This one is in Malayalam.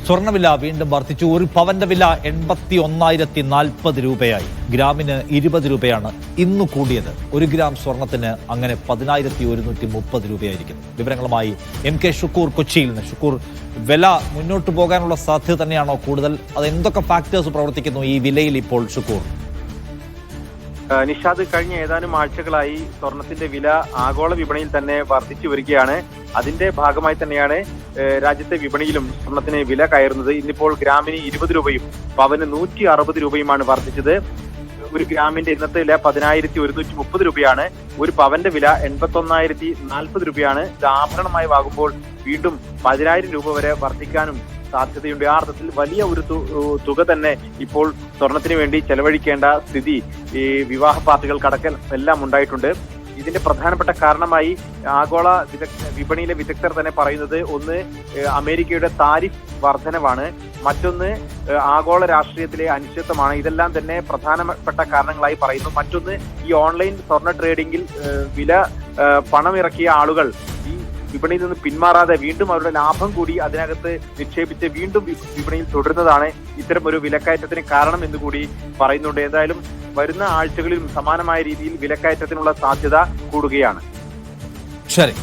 സ്വർണ്ണവില വീണ്ടും വർദ്ധിച്ചു. ഒരു പവന്റെ വില 81,040 രൂപയായി. ഗ്രാമിന് 20 രൂപയാണ് ഇന്ന് കൂടിയത്. ഒരു ഗ്രാം സ്വർണത്തിന് അങ്ങനെ 10,130 രൂപയായിരിക്കുന്നു. വിവരങ്ങളുമായി MK ഷുക്കൂർ കൊച്ചിയിൽ നിന്ന്. ഷുക്കൂർ, വില മുന്നോട്ട് പോകാനുള്ള സാധ്യത തന്നെയാണോ കൂടുതൽ? അത് എന്തൊക്കെ ഫാക്ടേഴ്സ് പ്രവർത്തിക്കുന്നു ഈ വിലയിൽ ഇപ്പോൾ ഷുക്കൂർ? നിഷാദ്, കഴിഞ്ഞ ഏതാനും ആഴ്ചകളായി സ്വർണത്തിന്റെ വില ആഗോള വിപണിയിൽ തന്നെ വർദ്ധിച്ചു വരികയാണ്. അതിന്റെ ഭാഗമായി തന്നെയാണ് രാജ്യത്തെ വിപണിയിലും സ്വർണത്തിന് വില കയറുന്നത്. ഇന്നിപ്പോൾ ഗ്രാമിന് 20 രൂപയും പവന് 160 രൂപയുമാണ് വർദ്ധിച്ചത്. ഒരു ഗ്രാമിന്റെ ഇന്നത്തെ വില 10,130 രൂപയാണ്. ഒരു പവന്റെ വില 81,040 രൂപയാണ്. ഇത് ആഭരണമായി വാങ്ങുമ്പോൾ വീണ്ടും 10,000 രൂപ വരെ വർദ്ധിക്കാനും സാധ്യതയുണ്ട്. ആ അർത്ഥത്തിൽ വലിയ ഒരു തുക തന്നെ ഇപ്പോൾ സ്വർണത്തിന് വേണ്ടി ചെലവഴിക്കേണ്ട സ്ഥിതി ഈ വിവാഹ പാർട്ടികൾക്കടക്കം എല്ലാം ഉണ്ടായിട്ടുണ്ട്. ഇതിന്റെ പ്രധാനപ്പെട്ട കാരണമായി ആഗോള വിപണിയിലെ വിദഗ്ധർ തന്നെ പറയുന്നത്, ഒന്ന് അമേരിക്കയുടെ താരിഫ് വർധനവാണ്, മറ്റൊന്ന് ആഗോള രാഷ്ട്രീയത്തിലെ അനിശ്ചിതത്വമാണ്. ഇതെല്ലാം തന്നെ പ്രധാനപ്പെട്ട കാരണങ്ങളായി പറയുന്നു. മറ്റൊന്ന് ഈ ഓൺലൈൻ സ്വർണ്ണ ട്രേഡിംഗിൽ പണമിറക്കിയ ആളുകൾ ഈ വിപണിയിൽ നിന്ന് പിന്മാറാതെ വീണ്ടും അവരുടെ ലാഭം കൂടി അതിനകത്ത് നിക്ഷേപിച്ച് വീണ്ടും വിപണിയിൽ തുടരുന്നതാണ് ഇത്തരം ഒരു വിലക്കയറ്റത്തിന് കാരണം എന്നുകൂടി പറയുന്നുണ്ട്. എന്തായാലും വരുന്ന ആഴ്ചകളിലും സമാനമായ രീതിയിൽ വിലക്കയറ്റത്തിനുള്ള സാധ്യത കൂടുകയാണ്. ശരി.